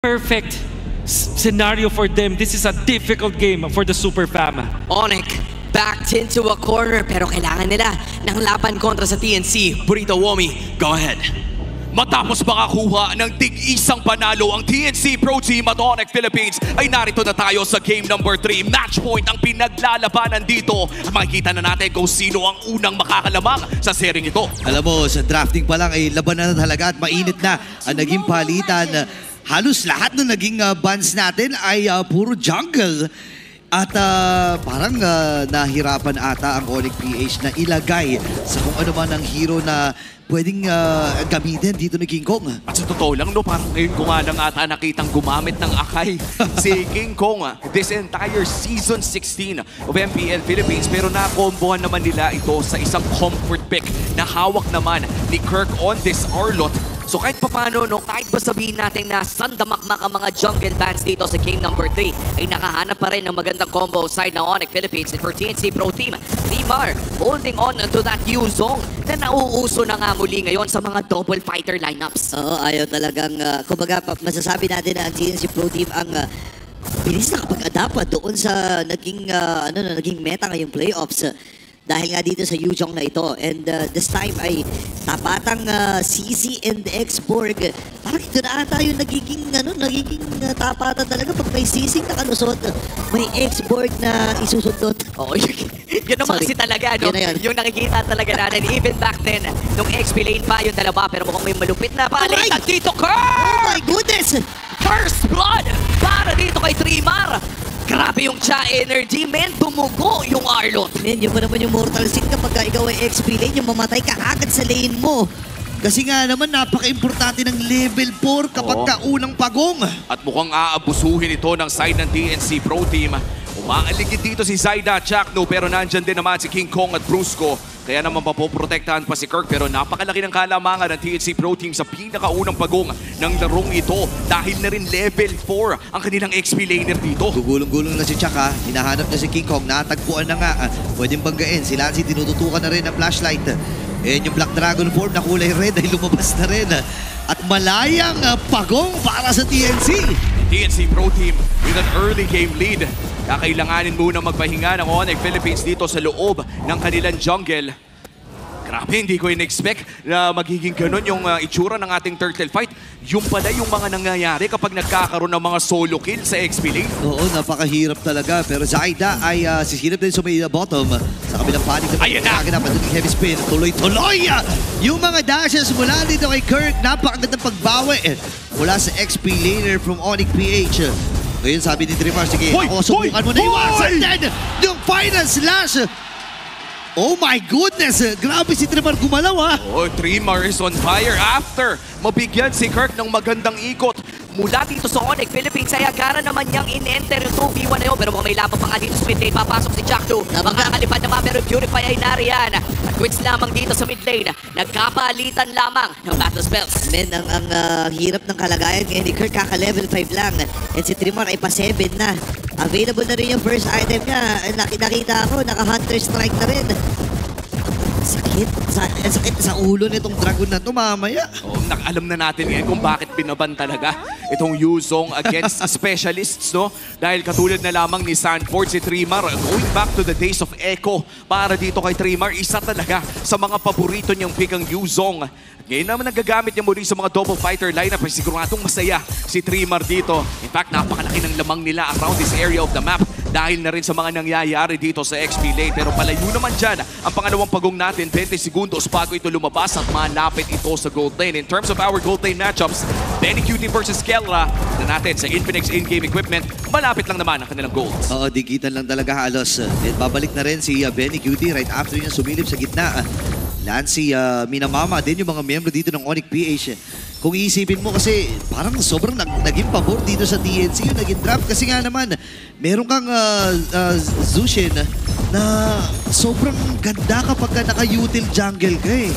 perfect scenario for them. This is a difficult game for the Super Fam. Onyx backed into a corner pero kailangan nila ng laban kontra sa TNC. Burrito Womi, go ahead. Matapos makakuha ng tig-isang panalo ang TNC Pro Team at Onyx Philippines ay narito na tayo sa game number 3. Match point ang pinaglalabanan dito. Makikita na natin kung sino ang unang makakalamang sa sering ito. Alam mo, sa drafting pa lang ay labanan na talaga at mainit na ang naging palitan. Halos lahat ng naging bans natin ay puro jungle. At parang nahirapan ata ang Onyx PH na ilagay sa kung ano man ang hero na pwedeng gamitin dito ni King Kong. At sa totoo lang, no, parang ngayon ko nga lang ata nakitang gumamit ng akay si King Kong this entire Season 16 of MPL Philippines. Pero nakombohan naman nila ito sa isang comfort pick na hawak naman ni Kirk on this Arlott. So kahit papano, no, kahit ba sabihin natin na sandamakmak ang mga jungle bans dito sa game number 3, ay nakahanap pa rin ng magandang combo side ng Onyx Philippines. And for TNC Pro Team, Neymar holding on to that Yuzong na nauuso na nga muli ngayon sa mga double fighter lineups. Oo, ayaw talagang, kumbaga, masasabi natin na ang TNC Pro Team ang bilis na kapag-adapt doon sa naging meta ngayong playoffs. Dahil nga dito sa Yuzong na ito. And this time ay tapatang CC and X-Borg. Parang ito na ata yung nagiging tapatan talaga pag may CC nakalusot. May X-Borg na isusundot. Oo, yun naman kasi talaga, no? Yung nakikita talaga natin, even back then, nung XP lane pa yung dalawa, pero mukhang may malupit na palitan dito, Kirk! Oh my goodness! First blood para dito kay Trimar. Grabe yung Cha energy, men. Dumugo yung Arlott. Men, yun pa naman yung mortal sin kapag ikaw ay XP lane, yung mamatay ka agad sa lane mo. Kasi nga naman, napaka-importante ng level 4 kapag unang pagong. At mukhang aabusuhin ito ng side ng TNC Pro Team. Umaaligid dito si Zyda Chakno pero nandyan din naman si King Kong at Brusco. Kaya naman mapoprotektahan pa si Kirk pero napakalaki ng kalamangan ng TNC Pro Team sa pinakaunang pagong ng larong ito dahil na rin level 4 ang kanilang XP laner dito. Gugulong-gulong na si Chaka, hinahanap na si King Kong, natagpuan na nga. Pwedeng banggain, si Lancy tinututukan na rin ng flashlight. And yung Black Dragon form na kulay red ay lumabas na rin. At malayang pagong para sa TNC. TNC Pro Team with an early game lead. Kakailanganin muna magpahinga ng Onyx Philippines dito sa loob ng kanilang jungle. Grabe, hindi ko in-expect na magiging ganun yung itsura ng ating turtle fight. Yung pala yung mga nangyayari kapag nagkakaroon ng mga solo kill sa XP lane. Oo, napakahirap talaga. Pero Zyda ay sisilip din sa may bottom. Sa kabilang panig na pagkaganap at yung heavy spin. Tuloy-tuloy! Yung mga dashes mula dito kay Kirk, napakagandang pagbawi mula sa XP laner from Onyx PH. Ngayon sabi ni Trimar, sige, subukan mo na iwasan din yung final slash. Oh my goodness! Grabe si Trimar gumalaw ha! Oh, Trimar is on fire after mabigyan si Kirk ng magandang ikot. Mula dito sa Onyx Philippines ay agara naman niyang in-enter yung 2v1 na yun. Pero may laban pa nga dito sa mid lane. Papasok si Jackdo. Makakalipad naman pero Purify ay nariyan. At quits lamang dito sa mid lane. Nagkapalitan lamang ng battle spells. Men, ang hirap ng kalagayan ngayon ni Kirk, kaka-level 5 lang. And si Trimar ay pa 7 na. Available na rin yung first item niya. Nakita ako, naka-Hunter Strike na rin. Sakit sa ulo nitong dragon na to mamaya. Oh, alam na natin ngayon kung bakit binaban talaga itong Yuzong against specialists, no? Dahil katulad na lamang ni Sanford, si Trimar, going back to the days of Echo, para dito kay Trimar, isa talaga sa mga paborito niyang pick ang Yuzong. Ngayon naman nagagamit niya muli sa mga double fighter lineup, ay siguradong masaya si Trimar dito. In fact, napakalaki ng lamang nila around this area of the map dahil na rin sa mga nangyayari dito sa XP lane. Pero palayo naman dyan ang pangalawang pagong natin, 20 segundos bago ito lumabas at malapit ito sa gold lane. In terms of our gold lane matchups, Benny Cutie versus Kelra na natin sa Infinix in-game equipment, malapit lang naman ang kanilang goals. Oo, dikitan lang talaga halos. Then babalik na rin si Benny Cutie right after niya sumilip sa gitna. Lancy, Minamama din yung mga miyembro dito ng Onyx PH. Kung iisipin mo kasi parang sobrang naging pabor dito sa TNC yung naging draft kasi nga naman meron kang Zushin na sobrang ganda kapag naka-util jungle ka eh.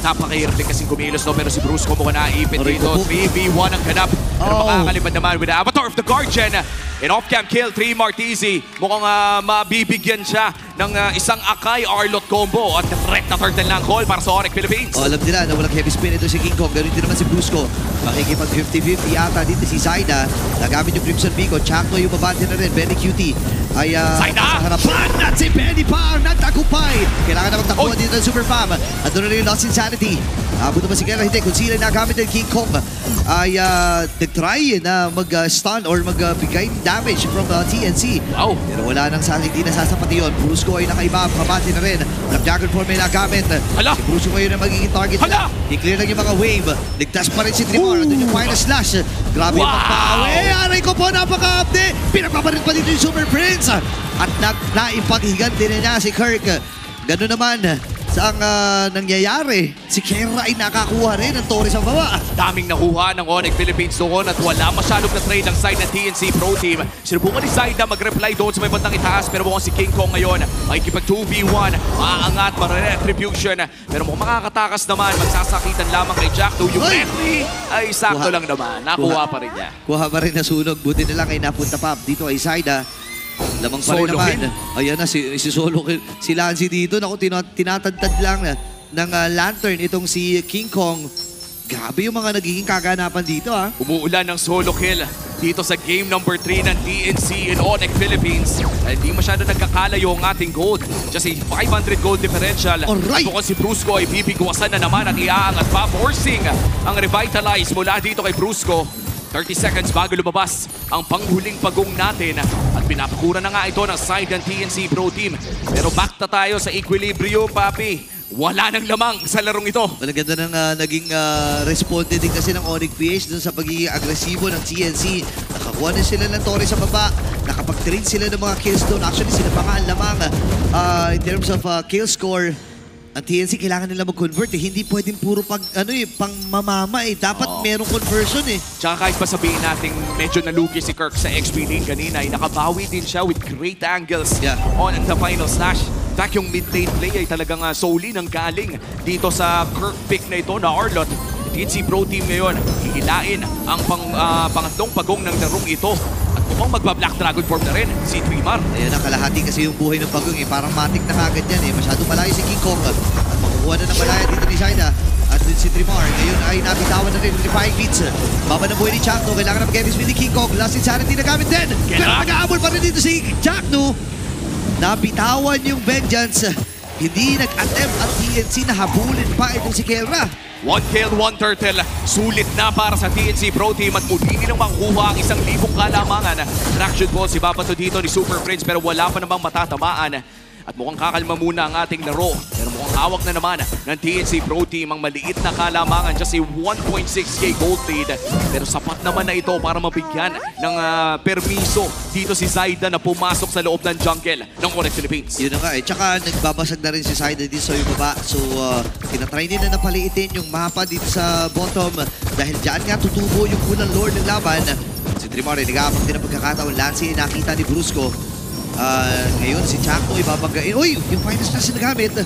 Napakahirap din kasing kumilos, no? Pero si Bruce kung mukhang naipit dito. 3v1 ang ganap. Pero makakalipad naman with the Avatar of the Guardian. In off-cam kill, 3 Martizi. Mukhang mabibigyan siya ng isang Akai Arlott combo. At threat na turtle na ang call para sa Onyx Philippines. Alam nila na walang heavy spin ito si King Kong. Ganun din naman si Brusco. Makikipag 50-50 yata dito si Zaida. Nagamit yung Crimson Beacon. Chakno yung babante na rin. Benny Cutie ay Zaida! sa harapan. At si Benny pa ang nagtagumpay. Kailangan na magtakuha dito ng Super Fam. At doon na rin yung Lost Insanity. Abot naman si Kera. Hindi. Kung sila nagamit ng King Kong ay nag-try na mag-stun or magbigay damage from TNC. Wow. Pero wala nang hindi nasasapati yun. Brusco ay nakaiba. Kabati na rin. Black Dragon Form ay nagamit. Hala! Si Brusco ngayon ang magiging target Hala! nila. I-clear lang yung mga wave. Ligtas pa rin si Tremor. Doon yung final slash. Grabe yung pagpawe. Aray ko po, napaka-update. Pinagpapalit pa dito yung Super Prince. At naipaghigan din niya si Kirk. Ganun naman sa ang nangyayari. Si Kera ay nakakuha rin ng Torres sa baba. Daming nakuha ng Onyx Philippines doon at wala masyadong na trade ang side ng TNC Pro Team. Sinubukan ni Zaida mag-reply doon sa may bandang itaas pero mukhang si King Kong ngayon makikipag 2v1, maaangat, mare-retribution. Pero mukhang makakatakas naman, magsasakitan lamang kay Jackdo. Yung Bentley ay sakto lang naman. Nakuha pa rin niya. Kuha pa rin na sunog. Buti na lang ay napunta pa dito ay Zaida. Lamang pa rin Solo naman. kill. Ayan na, si Solo kill. Si Lancy dito. Naku, tinatadtad lang ng lantern itong si King Kong. Grabe yung mga nagiging kaganapan dito ha. Umuulan ng solo kill dito sa game number 3 ng TNC in Onyx Philippines. Hindi masyado nagkakalayo ang ating gold. Just a 500 gold differential. Alright. At mukhang si Brusco ay bibigwasan na naman at iaangat pa. Forcing ang revitalize mula dito kay Brusco. 30 seconds bago lumabas ang panghuling pagong natin at pinapakura na nga ito ng side ng TNC Pro Team. Pero back na tayo sa equilibrium, papi. Wala nang lamang sa larong ito. Malaganda ng naging responde din kasi ng Onyx PH dun sa pagiging agresibo ng TNC. Nakakuha na sila ng Torres sa baba. Nakapag-trade sila ng mga kills doon. Actually, sila pa nga ang lamang in terms of kill score. Ang TNC kailangan nila mag-convert eh. Hindi pwedeng puro pang mamama eh. Dapat merong conversion eh. Tsaka kahit pa sabihin natin medyo nalugi si Kirk sa XP lane kanina, ay nakabawi din siya with great angles on the final slash. In fact, yung mid-lane play ay talagang solely nang galing dito sa Kirk pick na ito na Arlott. TNC Pro Team ngayon, hihilain ang pangatlong pagong ng larong ito. At mukhang magba-Black Dragon form na rin si Trimar. Ayan na, kalahati kasi yung buhay ng pagong eh. Parang matik na kagad yan eh. Masyadong malayo si King Kong. At makukuha na ng malaya dito ni Zaida. At din si Trimar. Ngayon ay nabitawan na rin ng Defying Beats. Baba ng buhay ni Chakno. Kailangan na mag-evis ni King Kong. Last Insanity na gamit din. Pero nag-aabol pa rin dito si Chakno. Nabitawan yung Vengeance. Hindi nag-attempt at TNC na habulin pa itong si Kera. 1 kill, 1 turtle. Sulit na para sa TNC Pro Team at muli nilang makukuha ang 1,000 kalamangan. Traction ball si Babato dito ni Super Prince pero wala pa namang matatamaan. At mukhang kakalma muna ang ating laro. Pero mukhang hawak na naman ng TNC Pro Team ang maliit na kalamangan. Just a 1.6k gold lead. Pero sapat naman na ito para mabigyan ng permiso dito si Zaida na pumasok sa loob ng jungle ng Onyx Philippines. Yun na nga eh. Tsaka nagbabasag na rin si Zaida dito sa baba. So tinatry nila na paliitin yung mapa dito sa bottom. Dahil dyan nga tutubo yung unang lord ng laban. Si Trimar ay nag-aapag din ang pagkakataon. Lancy nakita ni Brusco. Ngayon si Chakno ibabanggain. Uy! Yung final slash na nagamit.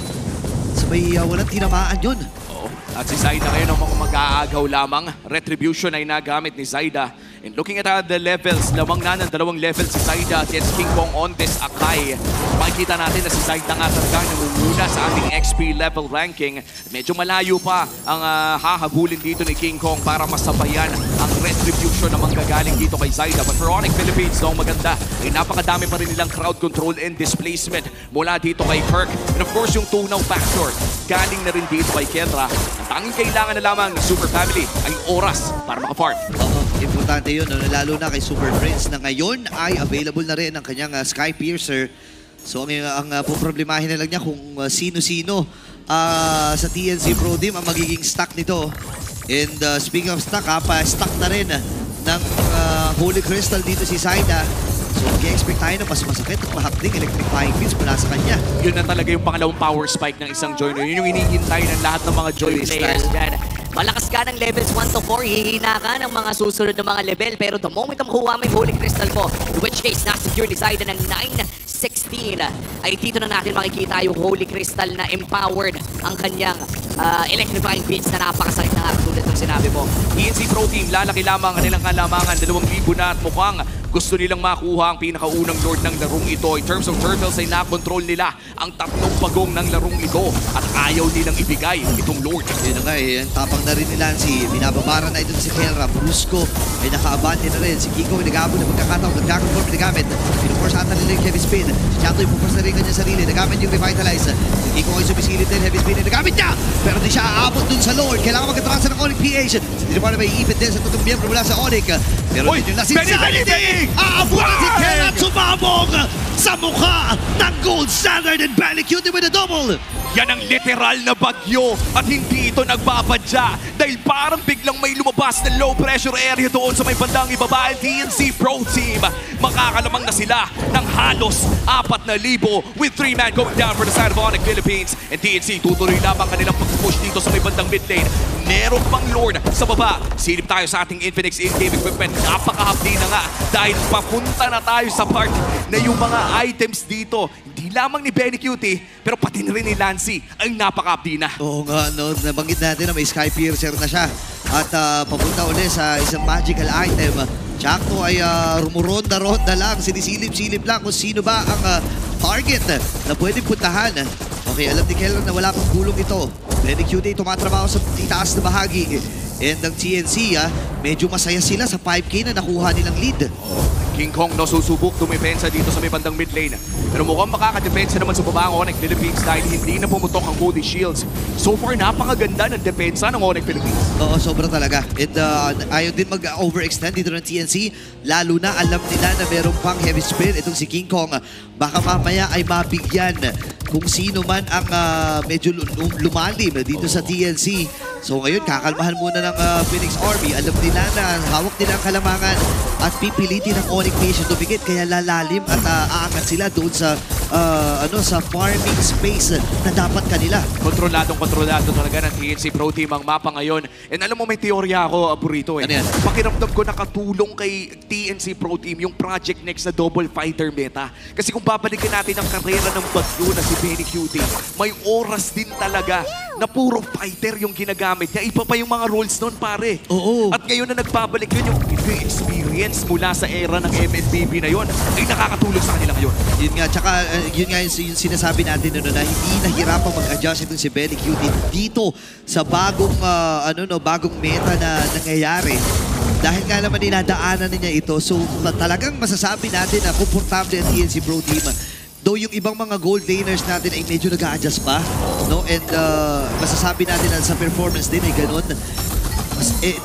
Sabay walang tinamaan yun. Oo. At si Zaida ngayon ang mga mag-aagaw lamang. Retribution ay nagamit ni Zaida. And looking at the levels, lamang na ng 2 levels si Zaida at yes, King Kong on this Akai. Makikita natin na si Zaida nga talaga namumuna sa ating XP level ranking. Medyo malayo pa ang hahabulin dito ni King Kong para masabayan ang retribution na manggagaling dito kay Zaida. But for Onyx Philippines, no, maganda. Ay napakadami pa rin nilang crowd control and displacement mula dito kay Kirk. And of course, yung tunaw factor galing na rin dito kay Kendra. Ang tanging kailangan na lamang ng Super Family ay oras para maka-farm. Oo, importante yun, lalo na kay Super Prince na ngayon ay available na rin ang kanyang Sky Piercer. So ang poproblemahin na lang niya kung sino-sino sa TNC Pro Team ang magiging stock nito. And speaking of stock, pa-stock na rin ng Holy Crystal dito si Zaida. So mag-expect tayo na mas masakit at mahapding electrifying beats mula sa kanya. Yun na talaga yung pangalawang power spike ng isang joiner. Yun yung hinihintay ng lahat ng mga joy players dyan. Malakas ka ng levels 1 to 4, hihina ka ng mga susunod na mga level. Pero the moment na makuha mo yung Holy Crystal mo, in which case, na-secure ni Zaida ng 9-16, ay dito na natin makikita yung Holy Crystal na empowered ang kanyang electrifying beats na napakasakit na tulad ng sinabi mo. TNC Pro Team, lalaki lamang ang nilang kalamangan, 2,000 na at mukhang Gusto nilang makuha ang pinakaunang Lord ng larong ito. In terms of Turtles ay nakontrol nila ang tatlong pagong ng larong ito at ayaw nilang ibigay itong Lord. Yun na nga eh, ang tapang na rin ni Lancy. Binababara na ito si Kelra. Brusco ay nakaabante na rin. Si Kiko ay nag-aabot na pagkakataon. Nag-conform nagamit. Pinuforce ata nila yung heavy spin. Si Chato ay puforce na rin kanyang sarili. Nagamit yung revitalize. Si Kiko ay sumisilip din. Heavy spin ay nagamit niya. Pero di siya aabot dun sa Lord. Kailangan magkatrasan ng Onyx PH. Si Trimar na may iipit din sa tutong miyembro mula sa Onyx. Pero Uy, din yung nasinsanity. Aabutan si Kelra at sumabog sa mukha ng Gold Standard and Belly Cutie with a double. Yan ang literal na bagyo at hindi ito nagbabadya dahil parang biglang may lumabas na low pressure area doon sa may bandang ibaba ang TNC Pro Team. Makakalamang na sila ng halos 4,000 with 3-man going down for the side of Onyx Philippines. And TNC tutuloy lamang kanilang pag-push dito sa may bandang mid lane. Meron pang Lord sa baba. Silip tayo sa ating Infinix in-game equipment. Napakahapdi na nga dahil papunta na tayo sa part na yung mga items dito hindi lamang ni Benny Cutie pero pati na rin ni Lancy ay napakahapdi na. Oo nga, no, nabanggit natin na may Sky Piercer na siya. At papunta ulit sa isang magical item. Chakto ay rumuronda-ronda lang, sinisilip-silip lang kung sino ba ang target na pwedeng puntahan. Okay, alam ni Keller na wala pang gulong ito. Benny Cutie tumatrabaho sa itaas na bahagi. And ang TNC, medyo masaya sila sa 5K na nakuha nilang lead. King Kong no susubok dumepensa dito sa may bandang mid lane. Pero mukhang makakadepensa naman sa baba ng Onyx Philippines dahil hindi na pumutok ang Holy Shields. So far, napakaganda ng depensa ng Onyx Philippines. Oo, sobra talaga. And ayaw din mag-overextend dito ng TNC. Lalo na alam nila na meron pang heavy spin itong si King Kong. Baka mamaya ay mabigyan kung sino man ang medyo lumalim dito sa TNC. So ngayon, kakalmahan muna ng Phoenix Army. Alam nila na hawak nila ang kalamangan at pipilitin ng Onyx Nation tumigit. Kaya lalalim at aangat sila doon sa sa farming space na dapat kanila. Kontrolado talaga ng TNC Pro Team ang mapa ngayon. And alam mo, may teorya ako, Burrito. Ano yan? Pakiramdam ko nakatulong kay TNC Pro Team yung Project Next na double fighter meta. Kasi kung babalikan natin ang karera ng bagyo na si Benny Cutie, may oras din talaga na puro fighter yung ginagamit niya. Iba pa yung mga roles nun, pare. Oo. At ngayon na nagbabalik yun, yung experience mula sa era ng MNBB na yun, ay nakakatulong sa kanila ngayon. Yun nga, tsaka yun nga yung sinasabi natin na hindi nahirapang mag-adjust itong si Benny Cutie dito sa bagong bagong meta na nangyayari. Dahil nga naman dinadaanan niya ito, so talagang masasabi natin na komportable ang TNC Pro Team. Though yung ibang mga gold laners natin ay medyo nag-a-adjust pa, no? And masasabi natin na sa performance din ay ganun.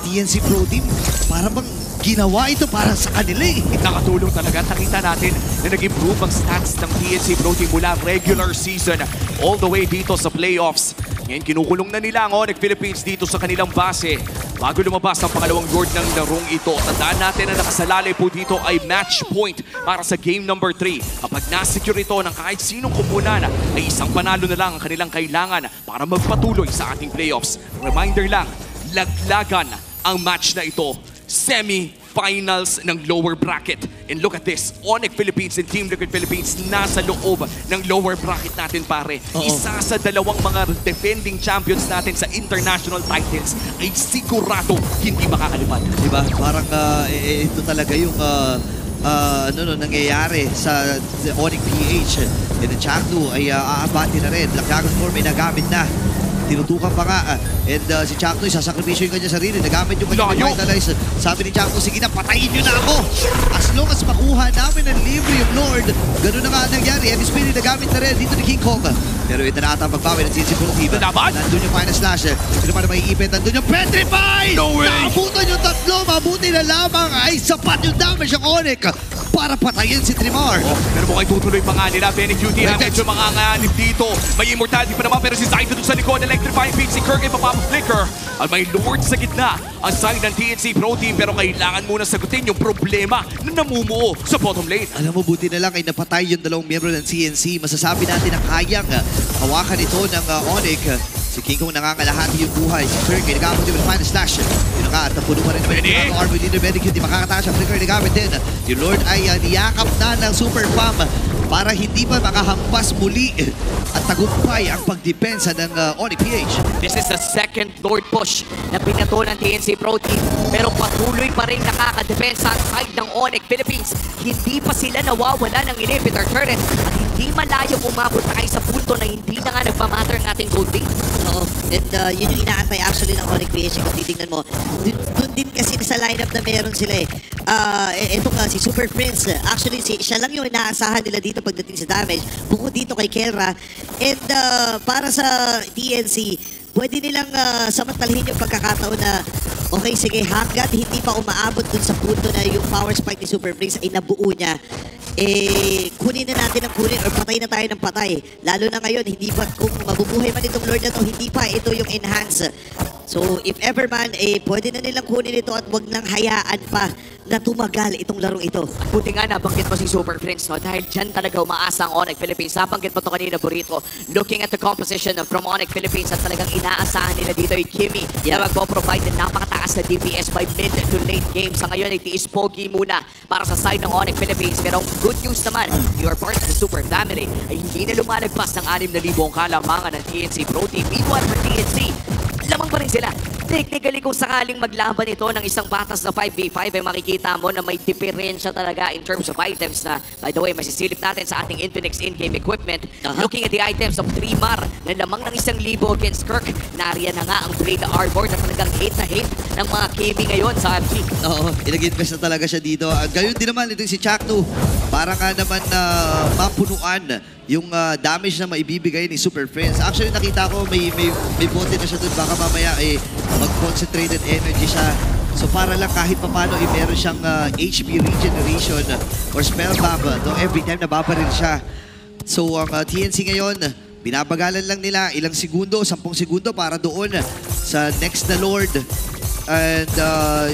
TNC Pro Team, para bang ginawa ito para sa kanila eh. Nakatulong talaga. Nakita natin na nag-improve ang stats ng TNC Pro Team mula regular season all the way dito sa playoffs. Ngayon, kinukulong na nila ang Onyx Philippines dito sa kanilang base bago lumabas ang pangalawang Lord ng larong ito. Tandaan natin na nakasalalay po dito ay match point para sa game number 3. Kapag nasecure ito ng kahit sinong kumunan, ay isang panalo na lang ang kanilang kailangan para magpatuloy sa ating playoffs. Reminder lang, laglagan ang match na ito. Semi-finals ng lower bracket. And look at this, Onyx Philippines and Team Liquid Philippines nasa loob ng lower bracket natin, pare. Isa sa dalawang mga defending champions natin sa international titles ay sigurado hindi makakalipad. Diba? Parang ito talaga yung nangyayari sa Onyx PH. And the Chakto ay aabati na rin. Laglagan form ay nagamit na. Tinutukan pa nga. And si Chakto, isasakripisyo yung kanyang sarili. Nagamit yung kanyang revitalize. Sabi ni Chakto, sige na, patayin nyo na ako. As long as makuha namin ang libre yung Lord. Ganun na nga nangyari. Heavy Spirit nagamit na rin dito ni King Kong. Pero ito na ata ang pagbawi ng TNC Pro Team. Nandun yung final slash. Sino pa na may ipit? Nandun yung Petrify! No way! Naabutan yung tatlo. Mabuti na lamang ay sapat yung damage ng Onyx para patayin si Trimar. Pero mukhang tutuloy pa nga nila. Benny Cutie na medyo manganganib dito. May immortality pa naman pero si Zaida doon sa likod. Electrifying feed si Kirk ay papapa-flicker. At may Lord sa gitna. Ang side ng TNC Pro Team pero kailangan muna sagutin yung problema na namumuo sa bottom lane. Alam mo, buti na lang ay napatay yung dalawang miyembro ng CNC. Masasabi natin na kayang hawakan ito ng Onyx. Si King Kong nangangalahati yung buhay. Si Kirk ay nagamit yung final slash. Yun nga, at napuno pa rin naman yung armor dito. Benny Cutie, makakataas siya. Flicker nagamit din. Yung Lord ay niyakap na ng Super Pam. para hindi pa makahampas muli at tagumpay ang pagdepensa ng Onyx PH. This is the second Lord push na binato ng TNC Pro Team. Pero patuloy pa rin nakakadepensa ang side ng Onyx Philippines. Hindi pa sila nawawala ng inhibitor turret at hindi malayo umabot na kayo sa punto na hindi na nga nagmamatter ang ating gold team. Oo. At yun yung inaantay actually ng Onyx PH. Kung titignan mo, dun din kasi sa lineup na meron sila eh. Ito nga, si Super Prince. Actually, siya lang yung inaasahan nila dito pagdating sa damage. Bukod dito kay Kelra. And para sa TNC, pwede nilang samantalahin yung pagkakataon na okay, sige, hanggat hindi pa umaabot dun sa punto na yung power spike ni Super Prince ay nabuo niya, kunin na natin ang kunin or patay na tayo ng patay. Lalo na ngayon, hindi pa, kung mabubuhay man itong Lord na to, hindi pa ito yung enhance. So, if ever man, pwede na nilang kunin ito at wag nang hayaan pa na tumagal itong larong ito. Buti nga nabanggit mo si Super Prince, no? Dahil dyan talaga umaasa ang Onyx Philippines. Nabanggit mo ito kanina, Burrito. Looking at the composition from Onyx Philippines at talagang inaasahan nila dito ay Kimi na magpo-provide ng napakataas na DPS by mid to late game. Sa ngayon ay tiis pogi muna para sa side ng Onyx Philippines. Pero good news naman, you are part of the Super Family ay hindi na lumalagpas ng 6,000 ang kalamangan ng TNC Pro Team. Meanwhile for TNC, lamang pa rin sila. Technically, kung sakaling maglaban ito ng isang batas na 5v5, ay makikita mo na may diferensya talaga in terms of items na, by the way, masisilip natin sa ating Infinix in-game equipment. Looking at the items of Trimar na lamang ng 1,000 against Kirk, nariyan na nga ang Blade Armor na talagang hate na hate ng mga KB ngayon sa FG. Oo, ilag-invest na talaga siya dito. Gayon din naman, ito si Chakno. Para nga naman mapunuan yung damage na maibibigay ni Super Friends. Actually, nakita ko may bote na siya doon. Baka mamaya mag-concentrated energy siya. So para lang kahit papano meron siyang HP regeneration or spell bomb every time nababaril siya. So ang TNC ngayon, binabagalan lang nila ilang segundo, 10 segundo para doon sa next na Lord. And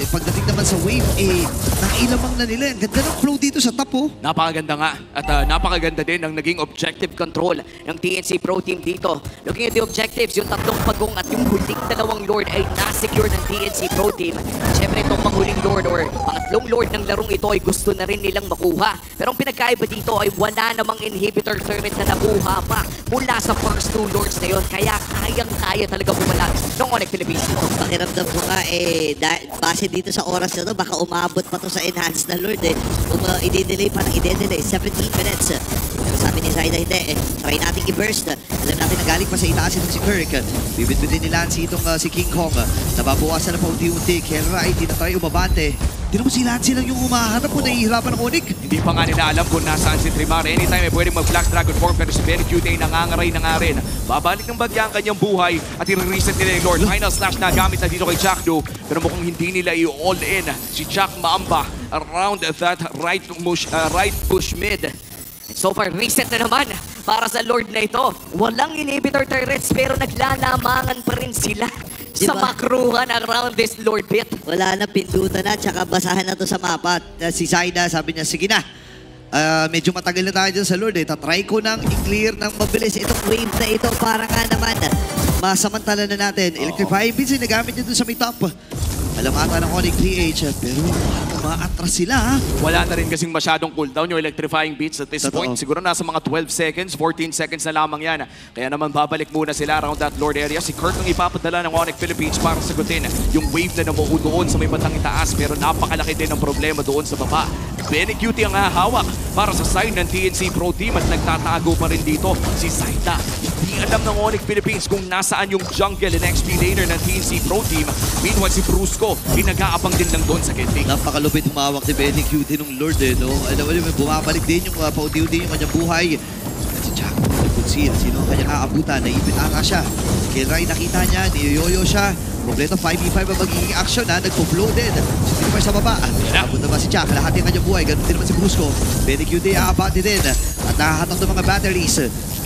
pagdating naman sa wave, nailamang na nila. Ang ganda ng flow dito sa top, oh. Napakaganda nga. At napakaganda din ang naging objective control ng TNC Pro Team dito. Looking at the objectives, yung 3 pagong at yung huling 2 Lord ay nasecure ng TNC Pro Team. Siyempre itong panghuling Lord or pangatlong Lord ng larong ito ay gusto na rin nilang makuha. Pero ang pinagkaiba dito ay wala namang inhibitor turret na nakuha pa mula sa first 2 Lords na yun. Kaya kayang-kaya talaga bumalag ng Onyx Philippines. Pakiramdam ko nga base dito sa oras na to, baka umabot pa to sa enhanced na Lord i-delay pa ng i-delay 17 minutes. Pero sabi ni Zaida, hindi try natin i-burst. Alam natin na galing pa sa itaas itong si Kirk. Bibit-bitin ni Lancy itong si King Kong. Nababawasan na pa unti-unti. Kelra ay tinatry umabante. Di naman si Lancy lang yung umahanap kung nahihirapan ng Onyx. Hindi pa nga nila alam kung nasaan si Trimar. Anytime ay pwedeng mag-Black Dragon form, pero si Very Cute ay nangangaray na nga rin. Babalik ng bagya ang kanyang buhay at i-reset nila yung Lord. Final slash na gamit na dito kay Jackdo. Pero mukhang hindi nila i-all in si Jack Maamba around that right push mid. And so far, reset na naman para sa Lord na ito. Walang inhibitor turrets pero naglalamangan pa rin sila sa makruhan around this Lord bit. Wala na, pindutan na, tsaka basahan na to sa mapa. Si Zaida sabi niya, sige na. Medyo matagal na tayo dyan sa Lord. Tatry ko nang i-clear ng mabilis itong wave na ito para nga naman masamantala na natin. Electrifying beats ay nagamit nyo dun sa may top. Alam ata ng Onyx PH, pero ma-atras sila, ha? Wala na rin kasing masyadong cooldown yung electrifying beats at this point. Siguro nasa mga 12 seconds, 14 seconds na lamang yan. Kaya naman babalik muna sila around that Lord area. Si Kirk ang ipapadala ng Onyx Philippines para sagutin yung wave na namuo doon sa may bandang itaas. Pero napakalaki din ang problema doon sa baba. Benny Cutie ang hahawak para sa side ng TNC Pro Team at nagtatago pa rin dito si Zaida. Hindi alam ng Onyx Philippines kung nasaan yung jungle and XP laner ng TNC Pro Team. Meanwhile si Brusco, nag-aabang din lang doon sa Genting. Napakalupit humawak ni Benny Cutie nung Lord, no? Alam mo, bumabalik din yung paunti-unti yung kanyang buhay. At si Jack, sino ang kanyang aabutan? Naipit ata siya. Kelra nakita niya, niyoyoyo siya. Kompleto 5v5 ang magiging action, ha? Nagpo-flow din. Si Trimar sa baba. Abot naman si Jack, lahat yung kanyang buhay. Ganun din naman si Brusco. Benny Cutie aabati din. At nakahatak ng mga batteries.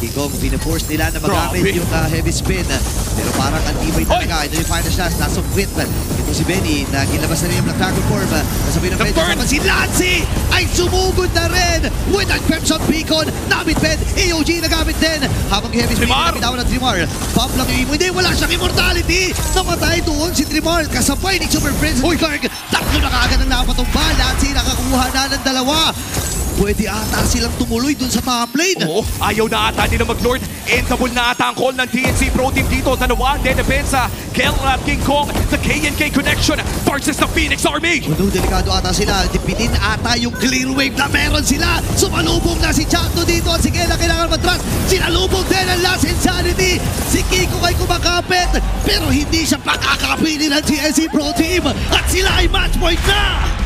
King Kong, pinaforce nila na magamit yung heavy spin. Pero parang antibay talaga. Ito yung final shots, nasa quit. Ito si Benny, na ginlabas na rin yung Black Dragon form. Nasabi ng medyo naman si Lancy ay sumugod na rin with that Crimson Beacon. Nabit-bed, AOG nagamit din. Habang heavy spin, nabitawan ng Trimar. Pop lang yung imo. Hindi, wala siyang immortality. Namatay doon si Trimar. Kasabay ni Super Prince. Uy, Kirk, tatlo na kaagad ang napatumba. Lancy nakakuha na ng 2. Pwede ata silang tumuloy dun sa top lane. Oo, ayaw na ata nila mag-Lord. Endable na ata ang call ng TNC Pro Team dito. Dalawa, depensa. Kelrap, King Kong, the K&K connection versus the Phoenix Army. Kuno, delikado ata sila. Dipitin ata yung clear wave na meron sila. Sumalubong na si Chato dito at si Kela kailangan matras. Sinalubong din ang Last Insanity. Si Kiko ay kumakapit pero hindi siya pakakapinin ng TNC Pro Team at sila ay match point na.